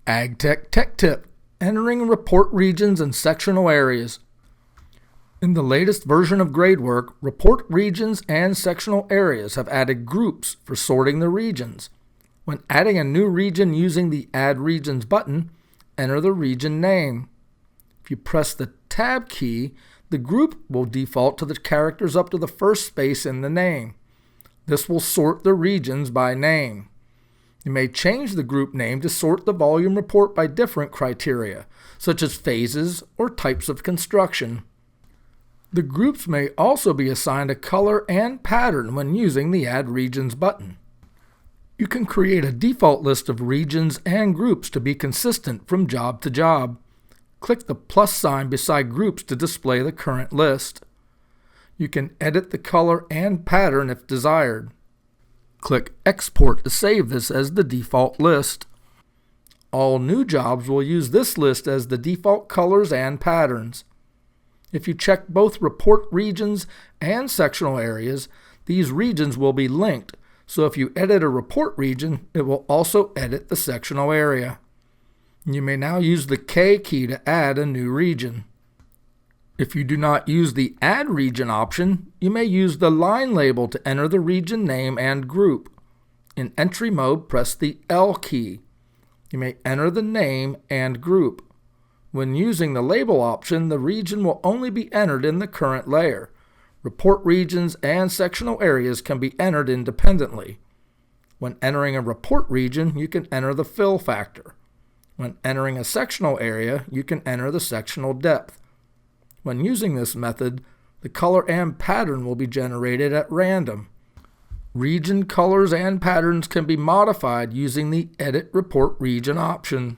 AgTech Tech Tip: entering report regions and sectional areas. In the latest version of Gradework, report regions and sectional areas have added groups for sorting the regions. When adding a new region using the Add Regions button, enter the region name. If you press the Tab key, the group will default to the characters up to the first space in the name. This will sort the regions by name. You may change the group name to sort the volume report by different criteria, such as phases or types of construction. The groups may also be assigned a color and pattern when using the Add Regions button. You can create a default list of regions and groups to be consistent from job to job. Click the plus sign beside groups to display the current list. You can edit the color and pattern if desired. Click Export to save this as the default list. All new jobs will use this list as the default colors and patterns. If you check both report regions and sectional areas, these regions will be linked, so if you edit a report region, it will also edit the sectional area. You may now use the K key to add a new region. If you do not use the Add Region option, you may use the line label to enter the region name and group. In entry mode, press the L key. You may enter the name and group. When using the label option, the region will only be entered in the current layer. Report regions and sectional areas can be entered independently. When entering a report region, you can enter the fill factor. When entering a sectional area, you can enter the sectional depth. When using this method, the color and pattern will be generated at random. Region colors and patterns can be modified using the Edit Report Region option.